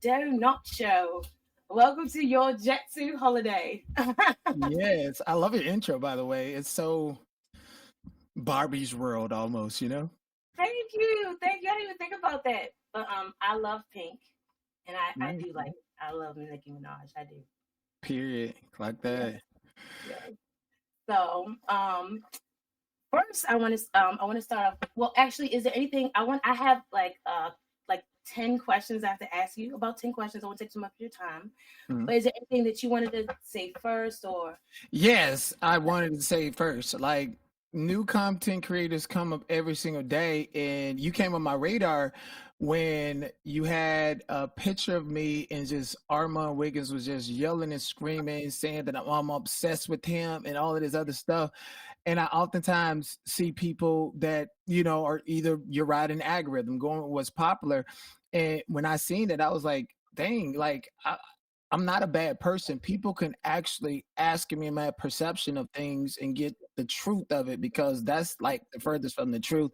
Do Not Show. Welcome to your Jetsu holiday. Yes, I love your intro, by the way. It's so Barbie's world almost, you know? Thank you. Thank you. I didn't even think about that. But I love pink. And I Nice. do like I love Nicki Minaj. I do. Period. Like Yeah. that. Yeah. So first I want to start off. Well, actually, is there anything I have like 10 questions I have to ask you, about 10 questions. I won't take too much of your time. Mhm. But is there anything that you wanted to say first or Yes, I wanted to say first, like new content creators come up every single day, and you came on my radar when you had a picture of me and just Armon Wiggins was just yelling and screaming, saying that I'm obsessed with him and all of this other stuff. And I oftentimes see people that, are either you're riding algorithm, going with what's popular. And when I seen it, I was like, dang, like I'm not a bad person. People can actually ask me my perception of things and get the truth of it, because that's like the furthest from the truth.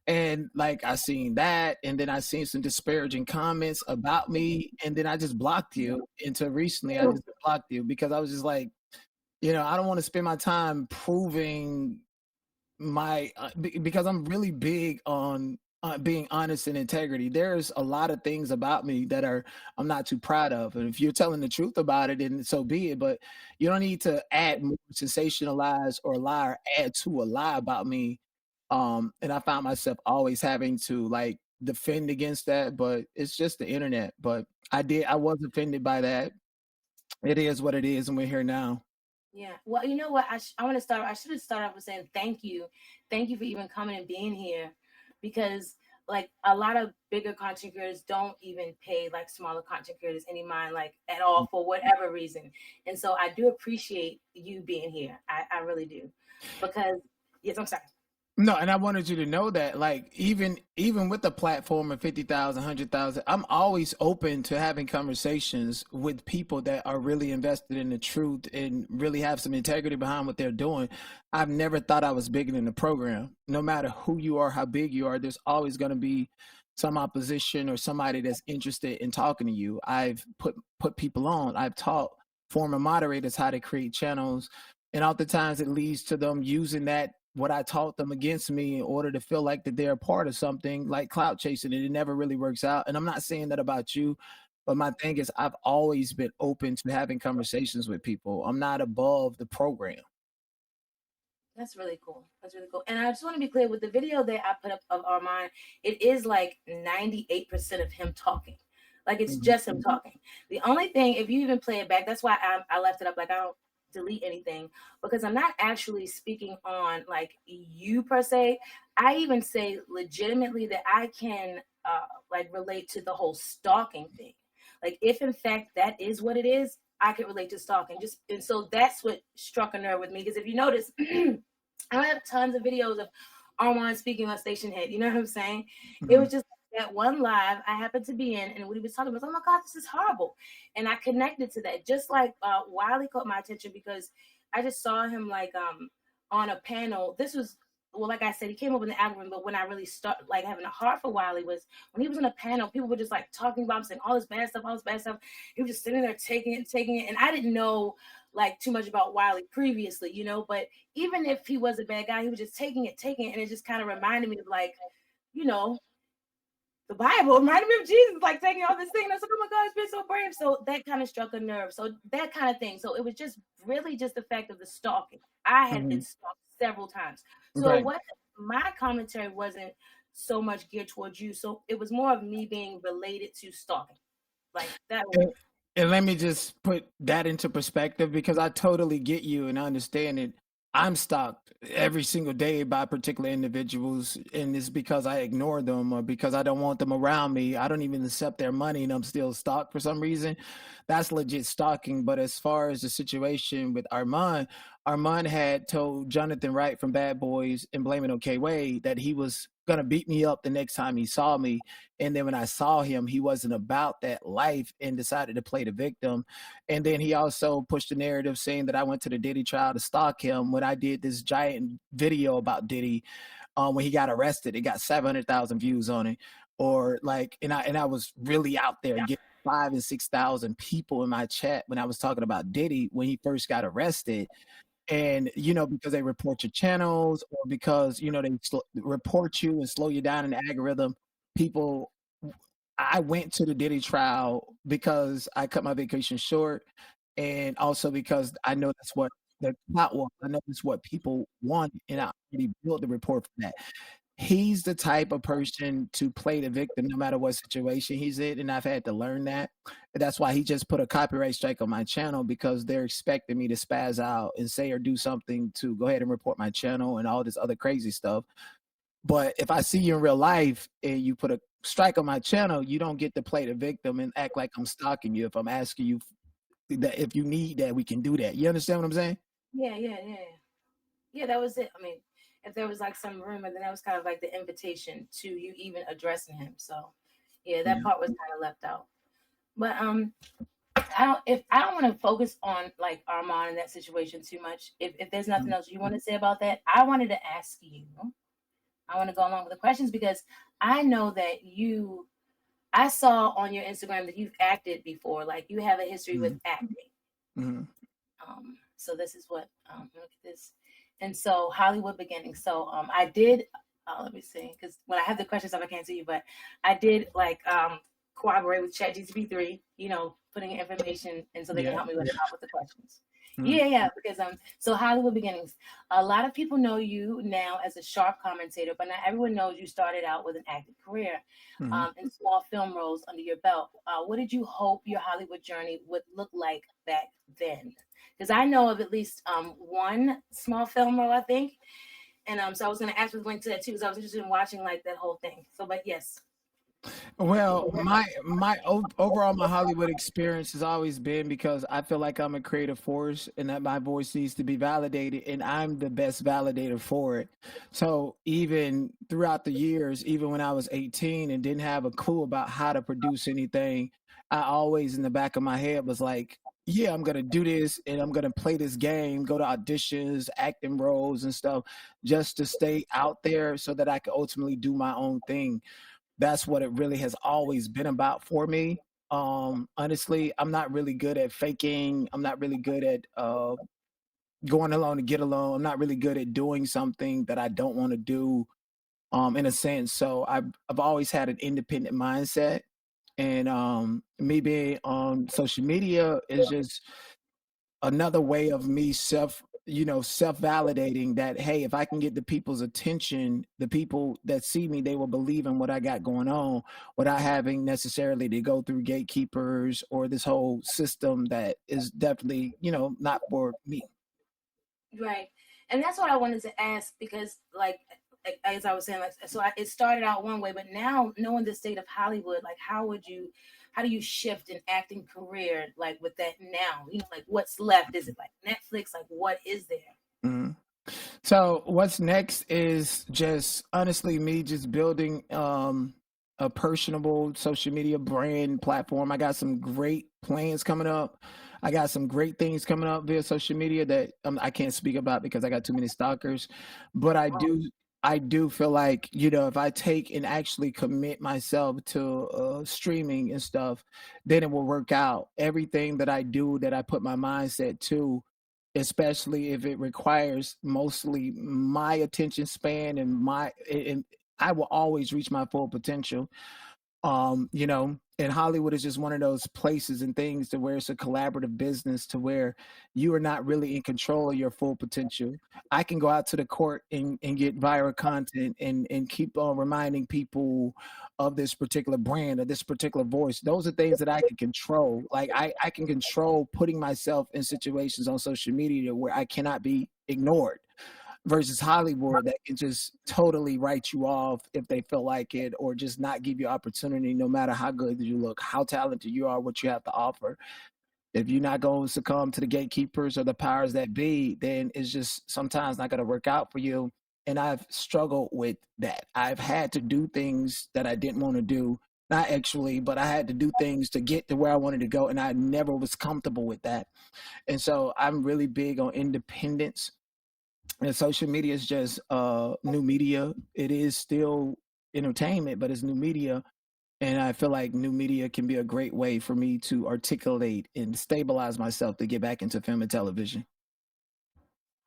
And like I seen that, and then I seen some disparaging comments about me, and then I just blocked you. Until recently, I just blocked you because I was just like, I don't want to spend my time proving my because I'm really big on being honest and integrity. There's a lot of things about me that I'm not too proud of, and if you're telling the truth about it, then so be it. But you don't need to add more, sensationalize or lie, or add to a lie about me. And I found myself always having to like defend against that, but it's just the internet. But I was offended by that. It is what it is, and we're here now. yeah. Well, you know what? I want to start. I should have started off with saying thank you. Thank you for even coming and being here, because like a lot of bigger content creators don't even pay like smaller content creators any mind like at all for whatever reason. And so I do appreciate you being here. I really do. Because yes, I'm sorry. No, and I wanted you to know that, like, even with the platform of 50,000, 100,000, I'm always open to having conversations with people that are really invested in the truth and really have some integrity behind what they're doing. I've never thought I was bigger than the program. No matter who you are, how big you are, there's always going to be some opposition or somebody that's interested in talking to you. I've put people on. I've taught former moderators how to create channels, and oftentimes it leads to them using that what I taught them against me in order to feel like that they're a part of something, like clout chasing, and it never really works out. And I'm not saying that about you, but my thing is I've always been open to having conversations with people. I'm not above the program. That's really cool. That's really cool. And I just want to be clear with the video that I put up of Armon, it is like 98% of him talking. Like it's Mhm. just him talking. The only thing, if you even play it back, that's why I left it up. Like I don't delete anything, because I'm not actually speaking on like you per se. I even say legitimately that I can like relate to the whole stalking thing. Like if in fact that is what it is, I could relate to stalking. Just and so that's what struck a nerve with me. Because if you notice, I have tons of videos of Armon speaking on Station Head. You know what I'm saying? It Mhm. was just that one live I happened to be in, and what he was talking about was, oh my God, this is horrible. And I connected to that. Just like Wiley caught my attention because I just saw him like on a panel. This was well, like I said, he came up with the algorithm, but when I really started like having a heart for Wiley was when he was on a panel, people were just like talking about him, saying all this bad stuff, all this bad stuff. He was just sitting there taking it. And I didn't know like too much about Wiley previously, but even if he was a bad guy, he was just taking it, and it just kind of reminded me of like, you know, the Bible reminded me of Jesus, like taking all this thing. And I was like, oh my God, it's been so brave. So that kind of struck a nerve. So that kind of thing. So it was just really just the fact of the stalking. I had been Mhm. stalked several times. So Right. what my commentary wasn't so much geared towards you. So it was more of me being related to stalking. Like that was And let me just put that into perspective, because I totally get you and I understand it. I'm stalked every single day by particular individuals, and it's because I ignore them or because I don't want them around me. I don't even accept their money, and I'm still stalked for some reason. That's legit stalking. But as far as the situation with Armand had told Jonathan Wright from Bad Boys and Blame It on K Wade that he was gonna beat me up the next time he saw me. And then when I saw him, he wasn't about that life and decided to play the victim. And then he also pushed the narrative saying that I went to the Diddy trial to stalk him when I did this giant video about Diddy when he got arrested. It got 700,000 views on it. Or like, and I was really out there. 5 and 6,000 people in my chat when I was talking about Diddy when he first got arrested. And because they report your channels, or because they report you and slow you down in the algorithm, people. I went to the Diddy trial because I cut my vacation short, and also because I know that's what the plot was. I know that's what people want, and I already built the report for that. He's the type of person to play the victim no matter what situation he's in, and I've had to learn that. And that's why he just put a copyright strike on my channel, because they're expecting me to spaz out and say or do something to go ahead and report my channel and all this other crazy stuff. But if I see you in real life and you put a strike on my channel, you don't get to play the victim and act like I'm stalking you. If I'm asking you that, if you need that, we can do that. You understand what I'm saying? Yeah, that was it. I mean, if there was like some rumor, then that was kind of like the invitation to you even addressing him. So yeah, that part was kind of left out. But I don't want to focus on like Armon in that situation too much. If there's nothing else you want to say about that, I wanted to ask you. I want to go along with the questions because I know that I saw on your Instagram that you've acted before. Like you have a history with acting. So this is what look at this. And so Hollywood beginning. So I did let me see, because when I have the questions up, I can't see you, but I did like cooperate with ChatGPT 3, putting information in so they can help me with the questions. Because so Hollywood beginnings. A lot of people know you now as a sharp commentator, but not everyone knows you started out with an acting career in small film roles under your belt. What did you hope your Hollywood journey would look like back then? Because I know of at least one small film role, I think, and so I was going to ask for the link to that too, because I was interested in watching like that whole thing. So, but yes. Well, my overall my Hollywood experience has always been because I feel like I'm a creative force and that my voice needs to be validated, and I'm the best validator for it. So even throughout the years, even when I was 18 and didn't have a clue about how to produce anything, I always in the back of my head was like, yeah, I'm gonna do this and I'm gonna play this game, go to auditions, acting roles and stuff, just to stay out there so that I could ultimately do my own thing. That's what it really has always been about for me. Honestly, I'm not really good at faking. I'm not really good at going along to get along. I'm not really good at doing something that I don't want to do, in a sense. So I've always had an independent mindset, and me being on social media is just another way of me self-validating that, hey, if I can get the people's attention, the people that see me, they will believe in what I got going on without having necessarily to go through gatekeepers or this whole system that is definitely not for me. Right. And that's what I wanted to ask, because like as I was saying, like, so it started out one way, but now knowing the state of Hollywood, like how do you shift an acting career like with that now? Like what's left? Is it like Netflix? Like what is there? Mm-hmm. So what's next is just honestly me just building a personable social media brand platform. I got some great plans coming up. I got some great things coming up via social media that I can't speak about because I got too many stalkers. But I do feel like, if I take and actually commit myself to streaming and stuff, then it will work out. Everything that I do, that I put my mindset to, especially if it requires mostly my attention span and I will always reach my full potential. And Hollywood is just one of those places and things to where it's a collaborative business to where you are not really in control of your full potential. I can go out to the court and get viral content and keep on reminding people of this particular brand or this particular voice. Those are things that I can control. Like I can control putting myself in situations on social media where I cannot be ignored, versus Hollywood that can just totally write you off if they feel like it, or just not give you opportunity no matter how good you look, how talented you are, what you have to offer. If you're not going to succumb to the gatekeepers or the powers that be, then it's just sometimes not going to work out for you. And I've struggled with that. I've had to do things that I didn't want to do. Not actually, but I had to do things to get to where I wanted to go, and I never was comfortable with that. And so I'm really big on independence. And social media is just new media. It is still entertainment, but it's new media. And I feel like new media can be a great way for me to articulate and stabilize myself to get back into film and television.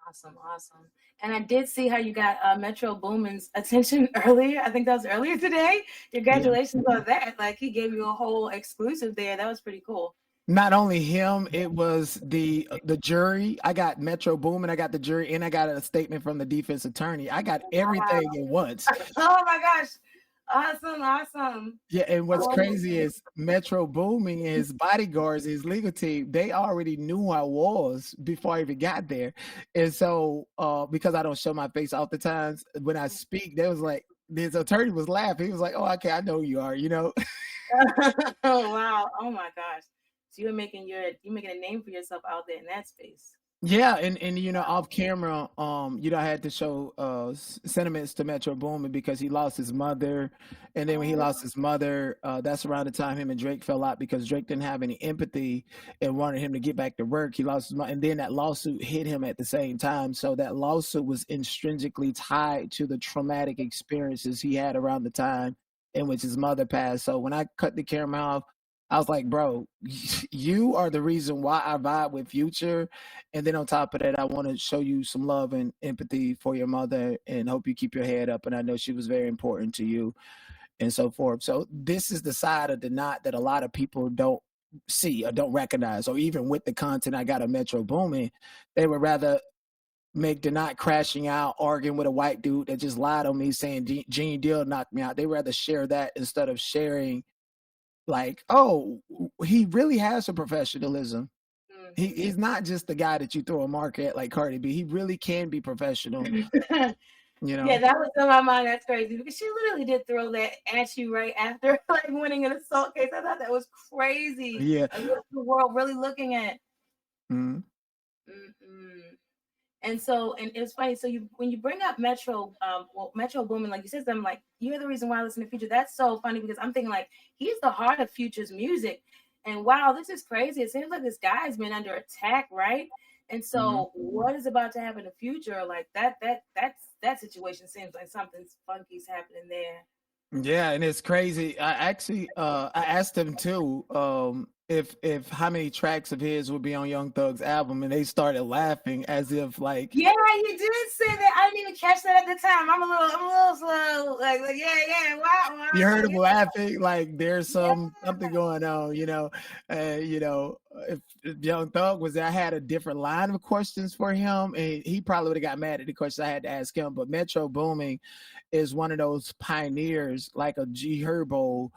Awesome, awesome. And I did see how you got Metro Boomin's attention earlier. I think that was earlier today. Yeah. Congratulations on that. Like he gave you a whole exclusive there. That was pretty cool. Not only him, it was the jury. I got Metro Boomin, I got the jury, and I got a statement from the defense attorney. I got everything Wow. at once. Oh my gosh. Awesome, awesome. Yeah, and what's Oh, crazy is Metro Boomin and his bodyguards, his legal team, they already knew who I was before I even got there. And so because I don't show my face oftentimes, when I speak, they was like, this attorney was laughing. He was like, "Oh, okay, I know who you are," you know. oh wow. Oh my gosh. So you're making a name for yourself out there in that space. Yeah, and you know, off camera, you know, I had to show sentiments to Metro Boomin because he lost his mother, and then when he lost his mother, that's around the time him and Drake fell out because Drake didn't have any empathy and wanted him to get back to work. He lost his mother, and then that lawsuit hit him at the same time. So that lawsuit was intrinsically tied to the traumatic experiences he had around the time in which his mother passed. So when I cut the camera off, I was like, bro, you are the reason why I vibe with Future. And then on top of that, I want to show you some love and empathy for your mother and hope you keep your head up. And I know she was very important to you and so forth. So this is the side of the knot that a lot of people don't see or don't recognize. Or even with the content I got of Metro Boomin, they would rather make the knot crashing out, arguing with a white dude that just lied on me saying Gene Deal knocked me out. They rather share that instead of sharing like, oh, he really has some professionalism. He's not just the guy that you throw a mark at like Cardi B. He really can be professional. You know? Yeah, that was in my mind. That's crazy because she literally did throw that at you right after like winning an assault case. I thought that was crazy. Yeah. Like, what's the world really looking at? Mm-hmm. And so, and it's funny. So when you bring up Metro, Metro Boomin, like you said, I'm like, you're the reason why I listen to Future. That's so funny because I'm thinking like he's the heart of Future's music. And wow, this is crazy. It seems like this guy's been under attack, right? And so, what is about to happen in the future? Like that situation seems like something's funky's happening there. Yeah, and it's crazy. I actually I asked him too if how many tracks of his would be on Young Thug's album, and they started laughing as if like, yeah, you did say that. I didn't even catch that at the time. I'm a little slow. Like yeah. Wow. You heard him laughing, like there's something going on, you know. If Young Thug was there, I had a different line of questions for him, and he probably would have got mad at the questions I had to ask him. But Metro Boomin is one of those pioneers, like a G Herbo,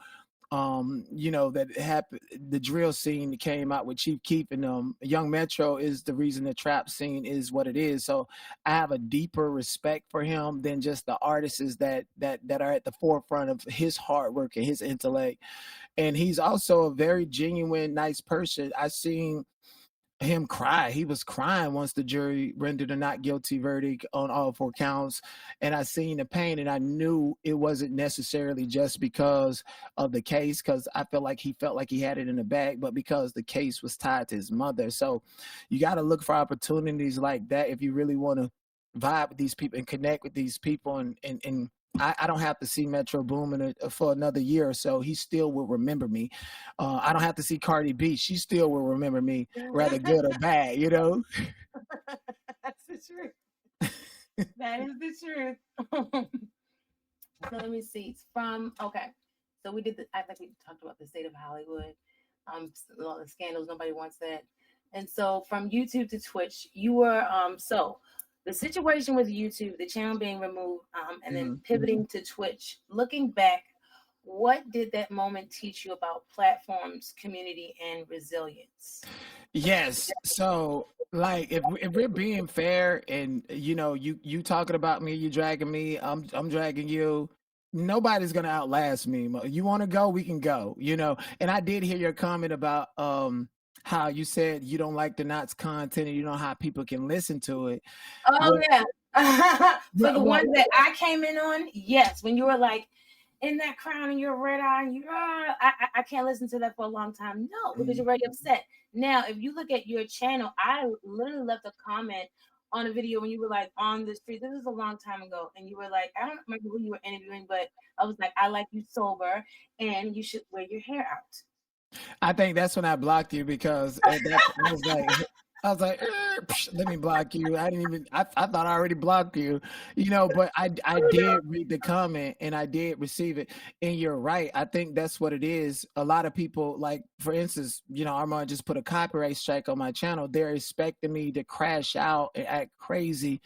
you know, that happened. The drill scene that came out with Chief Keef and Young Metro is the reason the trap scene is what it is. So I have a deeper respect for him than just the artists that are at the forefront of his hard work and his intellect. And he's also a very genuine, nice person. I seen him cry. He was crying once the jury rendered a not guilty verdict on all 4 counts. And I seen the pain, and I knew it wasn't necessarily just because of the case, because I felt like he had it in the bag, but because the case was tied to his mother. So you got to look for opportunities like that if you really want to vibe with these people and connect with these people. And I don't have to see Metro Boomin for another year or so. He still will remember me. I don't have to see Cardi B. She still will remember me, whether good or bad, you know? That's the truth. That is the truth. So let me see. It's from, okay. So I think we talked about the state of Hollywood. All the scandals, nobody wants that. And so from YouTube to Twitch, you were, so the situation with YouTube, the channel being removed, and then pivoting to Twitch. Looking back, what did that moment teach you about platforms, community, and resilience? Yes. So, like, if we're being fair, and you know, you talking about me, you dragging me, I'm dragging you. Nobody's gonna outlast me. You want to go, we can go. You know. And I did hear your comment about how you said you don't like the Knots content and you know how people can listen to it. Oh yeah. For the ones that I came in on, yes. When you were like in that crown and you're red eye, and I can't listen to that for a long time. No, because you're already upset. Now, if you look at your channel, I literally left a comment on a video when you were like on the street. This was a long time ago, and you were like, I don't remember who you were interviewing, but I was like, I like you sober, and you should wear your hair out. I think that's when I blocked you because at that I was like, let me block you. I didn't even. I thought I already blocked you, But I did read the comment and I did receive it. And you're right. I think that's what it is. A lot of people, like for instance, Armon just put a copyright strike on my channel. They're expecting me to crash out and act crazy,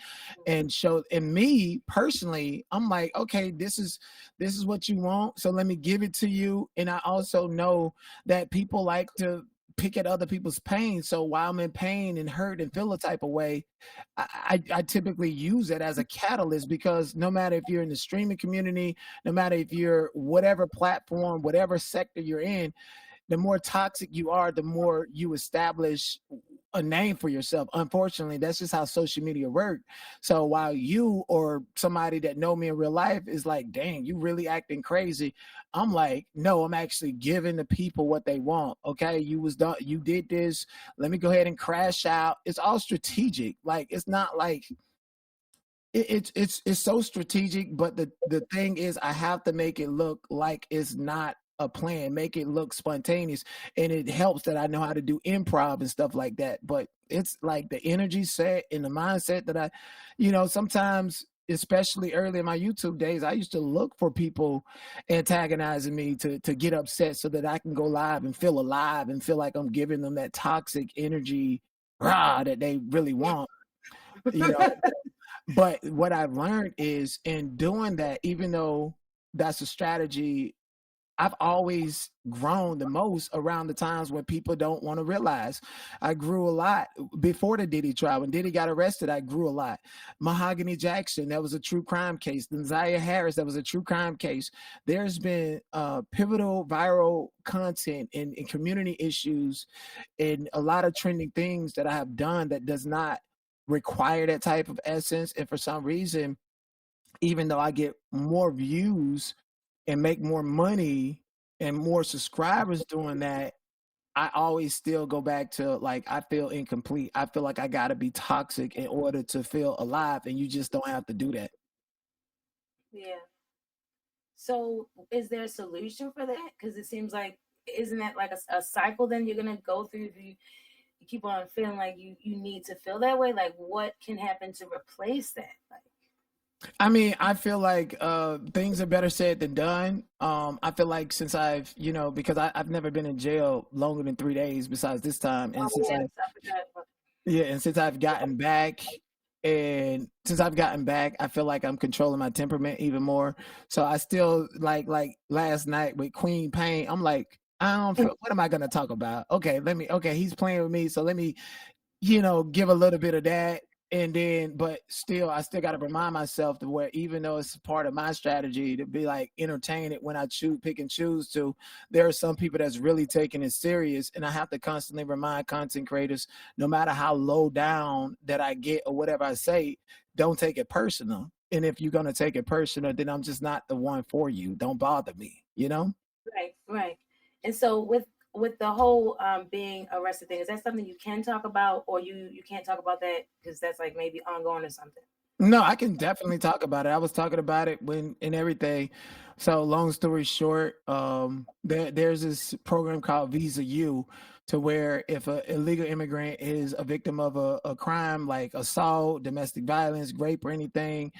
and show. And me personally, I'm like, okay, this is what you want, so let me give it to you. And I also know that people like to pick at other people's pain. So while I'm in pain and hurt and feel a type of way, I typically use it as a catalyst, because no matter if you're in the streaming community, no matter if you're whatever platform, whatever sector you're in, the more toxic you are, the more you establish a name for yourself. Unfortunately, that's just how social media work. So while you or somebody that know me in real life is like, dang, you really acting crazy, I'm like, no, I'm actually giving the people what they want. Okay, you did this, let me go ahead and crash out. It's all strategic. Like, it's not like it's so strategic, but the thing is, I have to make it look like it's not a plan, make it look spontaneous. And it helps that I know how to do improv and stuff like that. But it's like the energy set and the mindset that sometimes, especially early in my YouTube days, I used to look for people antagonizing me to get upset so that I can go live and feel alive and feel like I'm giving them that toxic energy that they really want. But what I've learned is, in doing that, even though that's a strategy, I've always grown the most around the times when people don't want to realize. I grew a lot before the Diddy trial. When Diddy got arrested, I grew a lot. Mahogany Jackson, that was a true crime case. Zaya Harris, that was a true crime case. There's been pivotal viral content and community issues and a lot of trending things that I have done that does not require that type of essence. And for some reason, even though I get more views and make more money and more subscribers doing that, I always still go back to, like, I feel incomplete. I feel like I got to be toxic in order to feel alive, and you just don't have to do that. Yeah. So is there a solution for that? Because it seems like, isn't that like a cycle then you're going to go through if you keep on feeling like you need to feel that way? Like, what can happen to replace that? Like, I mean, I feel like things are better said than done. I feel like since I've, because I've never been in jail longer than 3 days besides this time. And since I've gotten back, I feel like I'm controlling my temperament even more. So I still like last night with Queen Pain, I'm like, I don't feel, what am I going to talk about? Okay, he's playing with me. So let me, give a little bit of that. And then, but still, I still got to remind myself to where, even though it's part of my strategy to be like entertain it when I pick and choose to, there are some people that's really taking it serious. And I have to constantly remind content creators, no matter how low down that I get or whatever I say, don't take it personal. And if you're going to take it personal, then I'm just not the one for you. Don't bother me, Right. And so with the whole being arrested thing, is that something you can talk about, or you can't talk about that because that's like maybe ongoing or something? No, I can definitely talk about it. I was talking about it and everything. So long story short, there's this program called Visa U, to where if an illegal immigrant is a victim of a crime like assault, domestic violence, rape, or anything,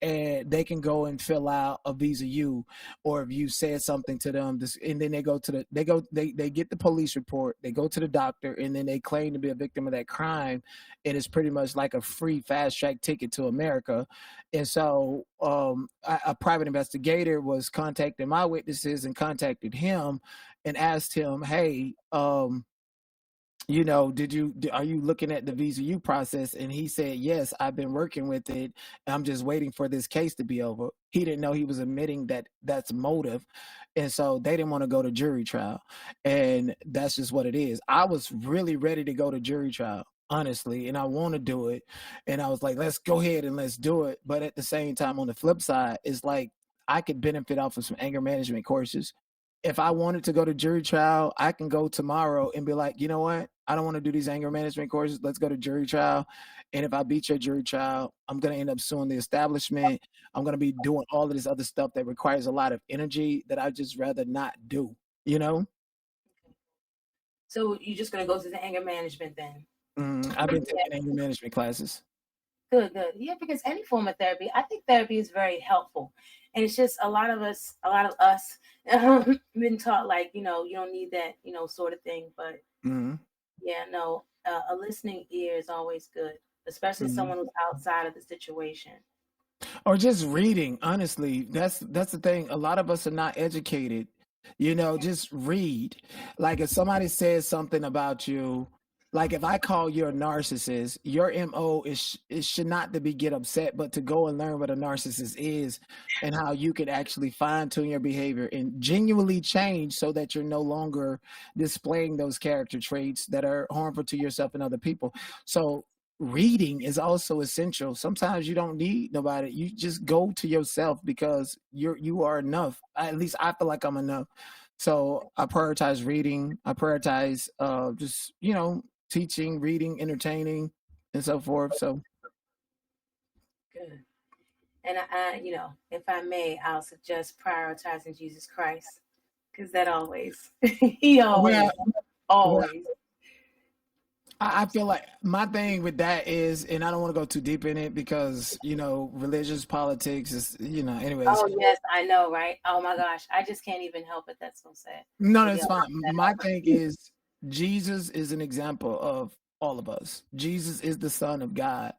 and they can go and fill out a Visa U, or if you said something to them, and then they get the police report, they go to the doctor, and then they claim to be a victim of that crime, and it's pretty much like a free fast track ticket to America. And so a private investigator was contacting my witnesses and contacted him and asked him, hey, are you looking at the Visa U process? And he said, yes, I've been working with it. I'm just waiting for this case to be over. He didn't know he was admitting that that's motive. And so they didn't want to go to jury trial. And that's just what it is. I was really ready to go to jury trial, honestly, and I want to do it. And I was like, let's go ahead and let's do it. But at the same time, on the flip side, it's like I could benefit off of some anger management courses. if I wanted to go to jury trial, I can go tomorrow and be like, you know what? I don't want to do these anger management courses. Let's go to jury trial. And if I beat your jury trial, I'm going to end up suing the establishment. I'm going to be doing all of this other stuff that requires a lot of energy that I just rather not do, you know? So you're just gonna go through the anger management then? I've been taking anger management classes. Good, good. Yeah, because any form of therapy, I think therapy is very helpful. And it's just a lot of us been taught like, you don't need that, sort of thing. But Mm-hmm. yeah, no, a listening ear is always good, especially Mm-hmm. someone who's outside of the situation. Or just reading, honestly. That's the thing. A lot of us are not educated. Just read. Like if somebody says something about you, like if I call you a narcissist, your MO is should not to be get upset, but to go and learn what a narcissist is and how you can actually fine tune your behavior and genuinely change so that you're no longer displaying those character traits that are harmful to yourself and other people. So reading is also essential. Sometimes you don't need nobody. You just go to yourself because you are enough. At least I feel like I'm enough. So I prioritize reading. I prioritize just teaching, reading, entertaining, and so forth. So Good. And if I may, I'll suggest prioritizing Jesus Christ, because that always, he always, always. I feel like my thing with that is, and I don't want to go too deep in it because, religious politics is, anyways. Oh, yes, I know, right? Oh, my gosh. I just can't even help it. That's so sad. No, that's fine. My thing is, Jesus is an example of all of us. Jesus is the Son of God.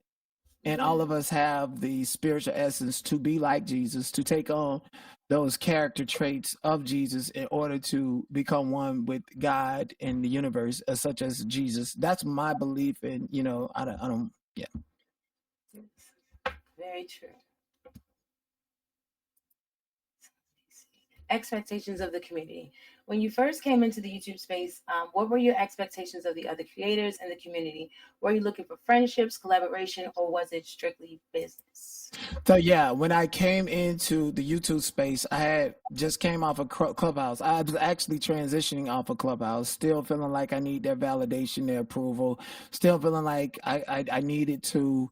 And all of us have the spiritual essence to be like Jesus, to take on those character traits of Jesus in order to become one with God and the universe, such as Jesus. That's my belief. And, I don't, yeah. Very true. Expectations of the community. When you first came into the YouTube space, what were your expectations of the other creators and the community? Were you looking for friendships, collaboration, or was it strictly business? So yeah, when I came into the YouTube space, I had just came off of Clubhouse. I was actually transitioning off of Clubhouse, still feeling like I need their validation, their approval, still feeling like I needed to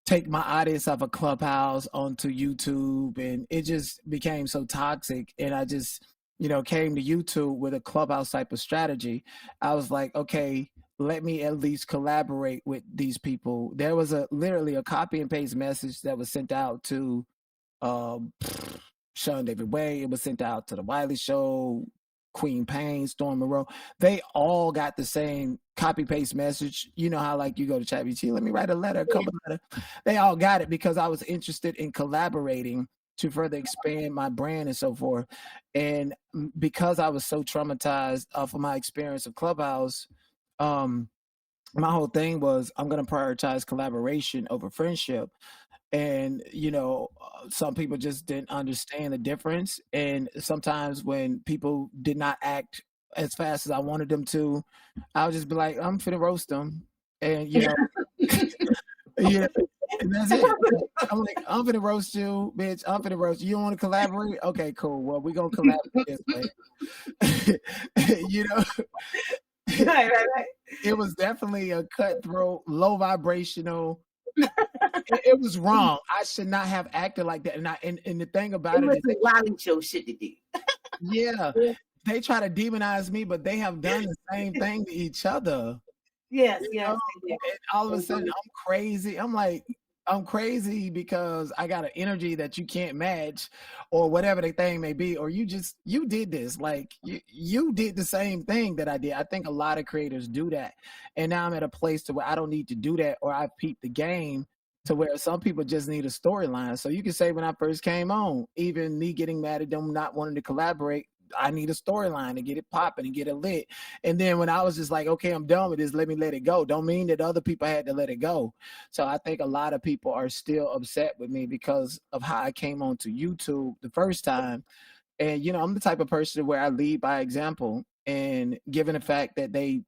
take my audience off of Clubhouse onto YouTube, and it just became so toxic. And I just, came to YouTube with a Clubhouse type of strategy. I was like, okay, let me at least collaborate with these people. There was literally a copy and paste message that was sent out to Sean David Way. It was sent out to the Wiley Show, Queen Payne, Storm Monroe. They all got the same copy paste message. You know how like you go to ChatGPT, let me write a letter, a cover letter. They all got it because I was interested in collaborating to further expand my brand and so forth. And because I was so traumatized off of my experience of Clubhouse, my whole thing was I'm going to prioritize collaboration over friendship. And some people just didn't understand the difference, and sometimes when people did not act as fast as I wanted them to, I would just be like, I'm finna roast them. And yeah, and that's it. I'm like, I'm finna roast you, bitch. I'm finna roast you. You don't want to collaborate? Okay, cool. Well, we're gonna collaborate this way. Right. It was definitely a cutthroat, low vibrational. It was wrong. I should not have acted like that. And the thing about it is a Wiley Show shit to do. Yeah, they try to demonize me, but they have done the same thing to each other. Yes. And all of a sudden, I'm crazy. I'm like, I'm crazy because I got an energy that you can't match, or whatever the thing may be. Or you did this, like you did the same thing that I did. I think a lot of creators do that, and now I'm at a place to where I don't need to do that, or I've peeped the game to where some people just need a storyline. So you can say when I first came on, even me getting mad at them not wanting to collaborate, I need a storyline to get it popping and get it lit. And then when I was just like, okay, I'm done with this, let me let it go. Don't mean that other people had to let it go. So I think a lot of people are still upset with me because of how I came onto YouTube the first time. And, I'm the type of person where I lead by example. And given the fact that they,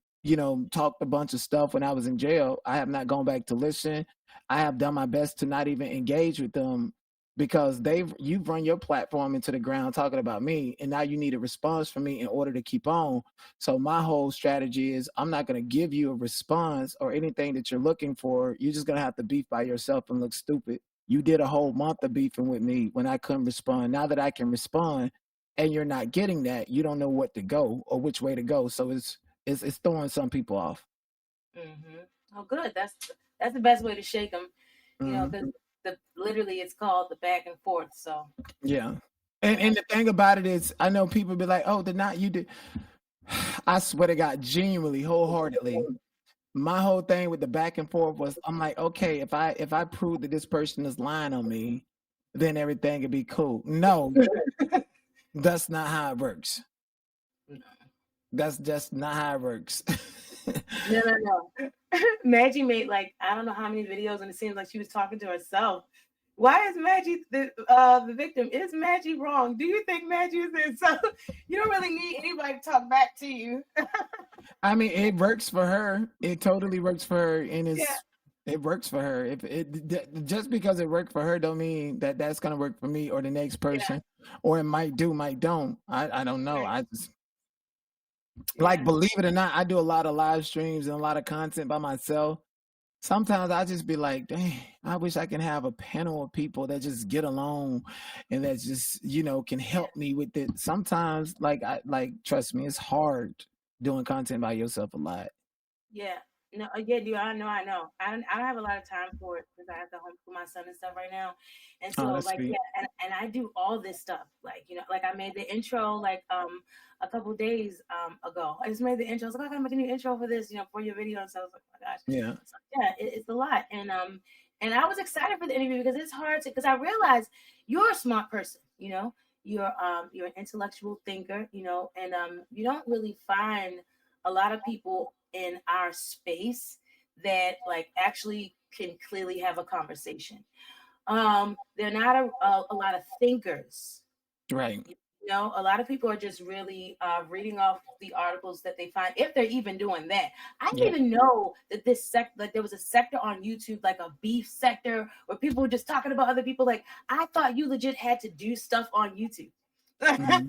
talked a bunch of stuff when I was in jail, I have not gone back to listen. I have done my best to not even engage with them because you've run your platform into the ground talking about me, and now you need a response from me in order to keep on. So my whole strategy is I'm not going to give you a response or anything that you're looking for. You're just going to have to beef by yourself and look stupid. You did a whole month of beefing with me when I couldn't respond. Now that I can respond and you're not getting that, you don't know what to go or which way to go. So it's throwing some people off. Oh, good. That's the best way to shake them, you know, because literally it's called the back and forth. So yeah, and the thing about it is, I know people be like, "Oh, did not you did?" I swear to God, genuinely, wholeheartedly, my whole thing with the back and forth was, I'm like, okay, if I prove that this person is lying on me, then everything would be cool. No, that's not how it works. That's just not how it works. No. Madgie made like I don't know how many videos, and it seems like she was talking to herself. Why is Madgie the victim? Is Madgie wrong? Do you think Madgie is this? So you don't really need anybody to talk back to you. I mean, it works for her. It totally works for her, and it works for her. If it just because it worked for her, don't mean that that's gonna work for me or the next person, or it might do, might don't. I don't know. Right. I just like, believe it or not, I do a lot of live streams and a lot of content by myself. Sometimes I just be like, dang, I wish I can have a panel of people that just get along and that just, can help me with it. Sometimes, trust me, it's hard doing content by yourself a lot. Yeah. No, yeah, dude, I know. I don't have a lot of time for it because I have to homeschool my son and stuff right now. And so and I do all this stuff. Like, like I made the intro a couple of days ago. I just made the intro. I was like, I gotta make a new intro for this, for your video. And so I was like, oh my gosh. Yeah. So, yeah, it's a lot. And I was excited for the interview because it's hard because I realized you're a smart person, you're an intellectual thinker, and you don't really find a lot of people in our space that like actually can clearly have a conversation. They're not a lot of thinkers, right? A lot of people are just really reading off the articles that they find, if they're even doing that. I didn't even know that there was a sector on YouTube, like a beef sector, where people were just talking about other people. Like, I thought you legit had to do stuff on YouTube. Mm-hmm.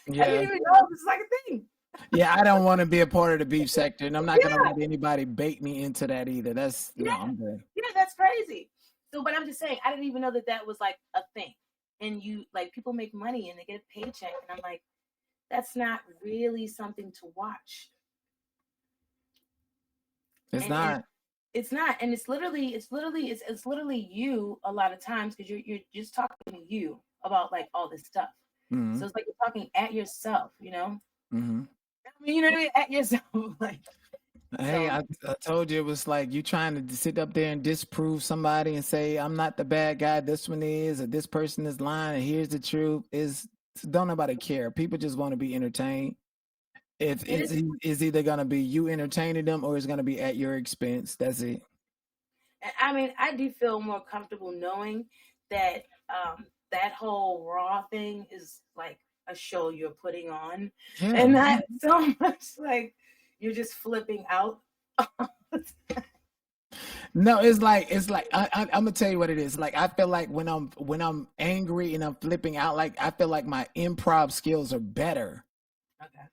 Yeah. I didn't even know it was like a thing. Yeah, I don't want to be a part of the beef sector, and I'm not going to let anybody bait me into that either. No, I'm good. Yeah, that's crazy. So, but I'm just saying, I didn't even know that was like a thing. And people make money and they get a paycheck, and I'm like, that's not really something to watch. It's not. It's not, and it's literally you a lot of times because you're just talking to you about like all this stuff. Mm-hmm. So it's like you're talking at yourself, Mm-hmm. I mean, what I mean? At yourself, like. Hey, I told you it was like you trying to sit up there and disprove somebody and say, I'm not the bad guy, this one is, or this person is lying, and here's the truth. Don't nobody care. People just want to be entertained. It's either going to be you entertaining them or it's going to be at your expense. That's it. I mean, I do feel more comfortable knowing that that whole Raw thing is like a show you're putting on, and not so much like you're just flipping out. No, it's like I'm gonna tell you what it is. Like, I feel like when I'm angry and I'm flipping out, like I feel like my improv skills are better. Okay.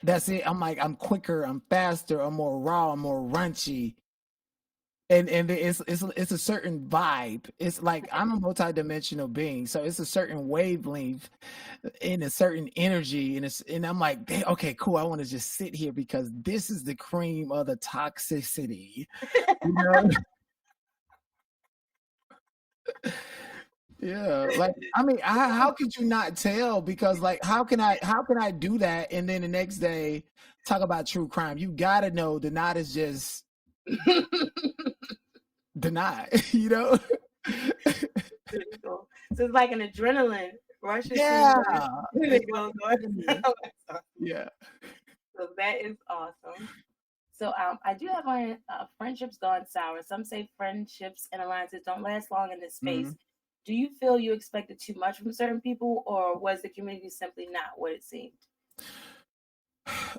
That's it. I'm like, I'm quicker, I'm faster, I'm more raw, I'm more raunchy. And it's a certain vibe. It's like I'm a multidimensional being, so it's a certain wavelength and a certain energy, and I'm like, okay, cool. I want to just sit here because this is the cream of the toxicity, Yeah, like I mean, how could you not tell? Because like, how can I do that and then the next day talk about true crime? You gotta know the knot is just. Deny, So it's like an adrenaline rush. Yeah. Yeah. So that is awesome. So I do have my friendships gone sour. Some say friendships and alliances don't last long in this space. Mm-hmm. Do you feel you expected too much from certain people, or was the community simply not what it seemed?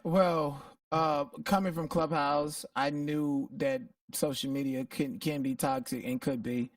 Well, Coming from Clubhouse, I knew that social media can be toxic and could be.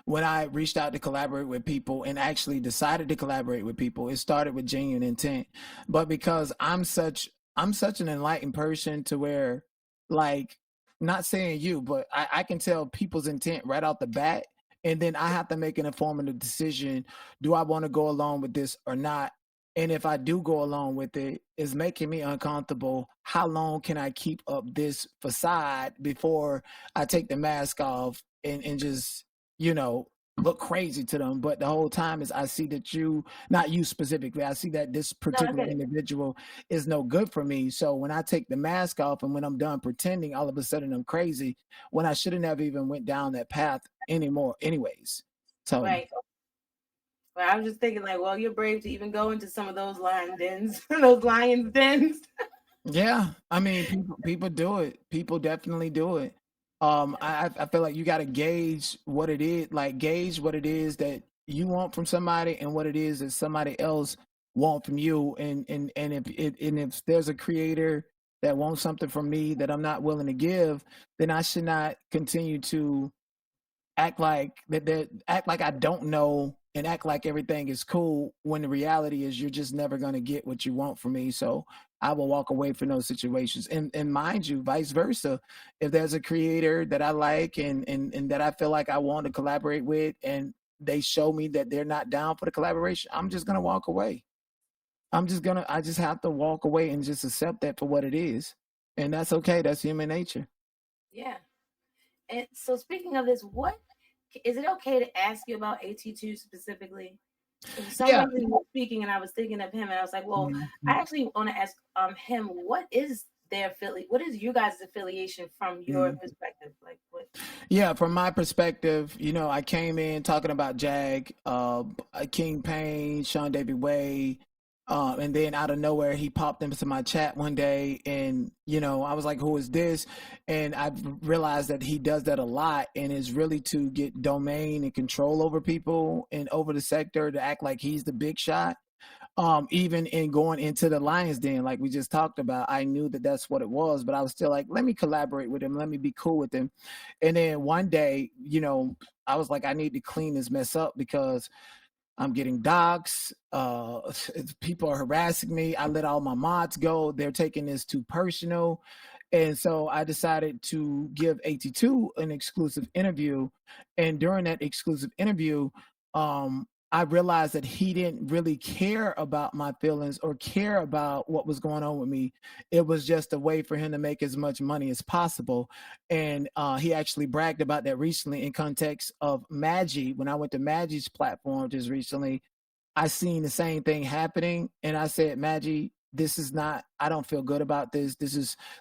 When I reached out to collaborate with people and actually decided to collaborate with people, it started with genuine intent. But because I'm such an enlightened person to where, like, not saying you, but I can tell people's intent right out the bat. And then I have to make an informative decision. Do I want to go along with this or not? And if I do go along with it, it's making me uncomfortable. How long can I keep up this facade before I take the mask off and just, you know, look crazy to them? But the whole time is I see that you, not you specifically, I see that this No, I particular get it. individual is no good for me. So when I take the mask off and when I'm done pretending, all of a sudden I'm crazy when I shouldn't have even went down that path anymore anyways. So Right. Well, I was just thinking, like, well, you're brave to even go into some of those lion dens, those lions dens. yeah, I mean, people do it. People definitely do it. I feel like you got to gauge what it is, like gauge what it is that you want from somebody and what it is that somebody else want from you. And if there's a creator that wants something from me that I'm not willing to give, then I should not continue to act like I don't know and act like everything is cool when the reality is you're just never going to get what you want from me. So I will walk away from those situations. And mind you, vice versa. If there's a creator that I like and that I feel like I want to collaborate with and they show me that they're not down for the collaboration, I'm just gonna walk away. I just have to walk away and just accept that for what it is. And that's okay. That's human nature. Yeah. And so, speaking of this, what is it okay to ask you about AT2 specifically? For some Yeah. reason, you were speaking, and I was thinking of him, and I was like, well, I Mhm. actually want to ask him, what is their affiliate? What is you guys' affiliation from your Mhm. perspective? Like, what? Yeah, from my perspective, I came in talking about Jag, King Payne, Sean David Way, and then out of nowhere he popped into my chat one day, and I was like, "Who is this?" And I realized that he does that a lot, and is really to get domain and control over people and over the sector to act like he's the big shot. Even in going into the Lions Den, like we just talked about, I knew that that's what it was, but I was still like, let me collaborate with him, let me be cool with him. And then one day, I was like, I need to clean this mess up because I'm getting docs. People are harassing me. I let all my mods go. They're taking this too personal. And so I decided to give AT2 an exclusive interview. And during that exclusive interview, I realized that he didn't really care about my feelings or care about what was going on with me. It was just a way for him to make as much money as possible. And he actually bragged about that recently in context of Madgie. When I went to Maggie's platform just recently, I seen the same thing happening, and I said, Madgie, this is not. I don't feel good about this. This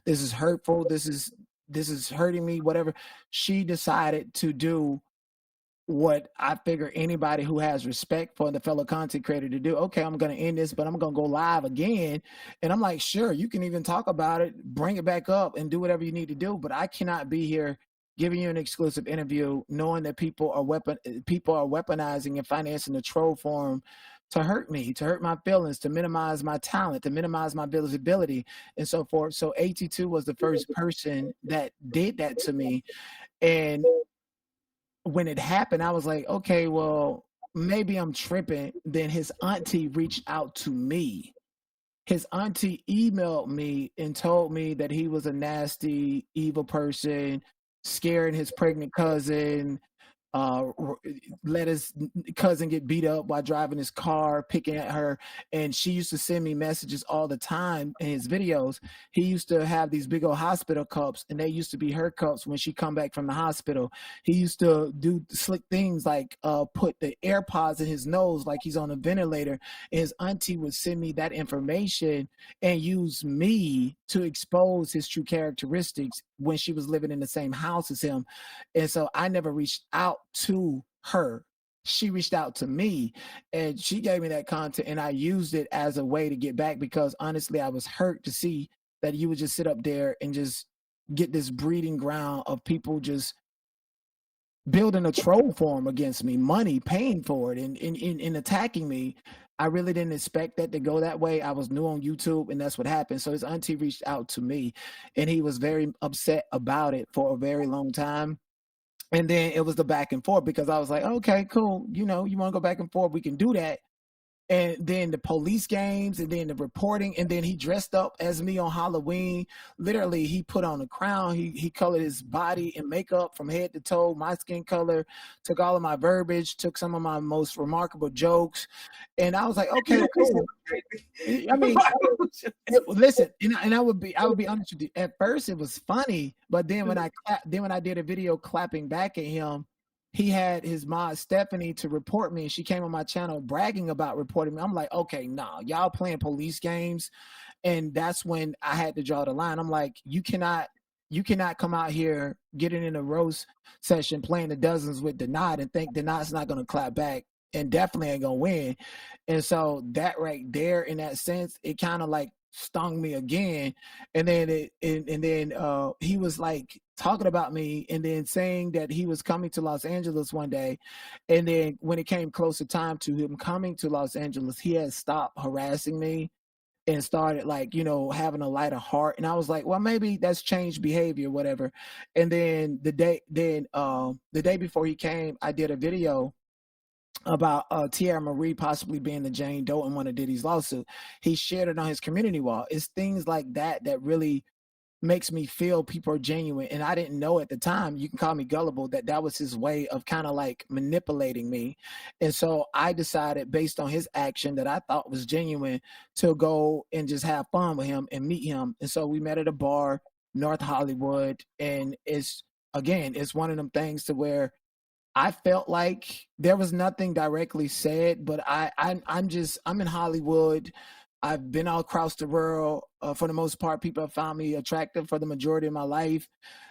is hurtful. This is hurting me. Whatever. She decided to do what I figure anybody who has respect for the fellow content creator to do. Okay, I'm going to end this, but I'm going to go live again. And I'm like, sure, you can even talk about it, bring it back up and do whatever you need to do. But I cannot be here giving you an exclusive interview, knowing that people are weaponizing and financing the troll form to hurt me, to hurt my feelings, to minimize my talent, to minimize my visibility and so forth. So AT2 was the first person that did that to me. And when it happened, I was like, okay, well, maybe I'm tripping. Then his auntie reached out to me. His auntie emailed me and told me that he was a nasty, evil person, scaring his pregnant cousin, uh, let his cousin get beat up while driving his car, picking at her. And she used to send me messages all the time in his videos. He used to have these big old hospital cups, and they used to be her cups when she come back from the hospital. He used to do slick things like put the AirPods in his nose like he's on a ventilator. And his auntie would send me that information and use me to expose his true characteristics when she was living in the same house as him. And so I never reached out to her. She reached out to me and she gave me that content, and I used it as a way to get back because honestly, I was hurt to see that you would just sit up there and just get this breeding ground of people just building a troll farm against me, money, paying for it, and attacking me. I really didn't expect that to go that way. I was new on YouTube, and that's what happened. So his auntie reached out to me, and he was very upset about it for a very long time. And then it was the back and forth because I was like, okay, cool. You know, you want to go back and forth? We can do that. And then the police games, and then the reporting, and then he dressed up as me on Halloween. Literally, he put on a crown. He colored his body in makeup from head to toe, my skin color, took all of my verbiage, took some of my most remarkable jokes. And I was like, okay, cool. I mean, listen, and I would be honest with you. At first, it was funny, but then when I did a video clapping back at him, he had his mom Stephanie to report me, and she came on my channel bragging about reporting me. I'm like, okay, nah, y'all playing police games, and that's when I had to draw the line. I'm like, you cannot come out here getting in a roast session playing the dozens with Denard and think Denard's not going to clap back and definitely ain't gonna win. And so that right there, in that sense, it kind of like stung me again. And then he was like talking about me and then saying that he was coming to Los Angeles one day. And then when it came closer time to him coming to Los Angeles, he had stopped harassing me and started like, you know, having a lighter heart. And I was like, well, maybe that's changed behavior, whatever. And then the day before he came, I did a video about Tierra Marie possibly being the Jane Doe in one of Diddy's lawsuit. He shared it on his community wall. It's things like that that really makes me feel people are genuine. And I didn't know at the time, you can call me gullible, that was his way of kind of like manipulating me. And so I decided, based on his action that I thought was genuine, to go and just have fun with him and meet him. And so we met at a bar, North Hollywood. And it's one of them things to where I felt like there was nothing directly said, but I'm in Hollywood. I've been all across the world. For the most part, people have found me attractive for the majority of my life.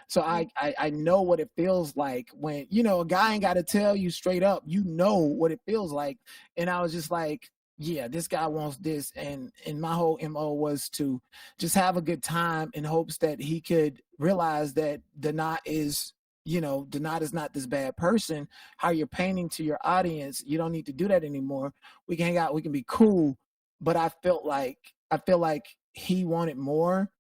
So I know what it feels like when, you know, a guy ain't got to tell you straight up, you know what it feels like. And I was just like, yeah, this guy wants this. And my whole MO was to just have a good time in hopes that he could realize that Denat is not this bad person. How you're painting to your audience, you don't need to do that anymore. We can hang out, we can be cool. But I feel like he wanted more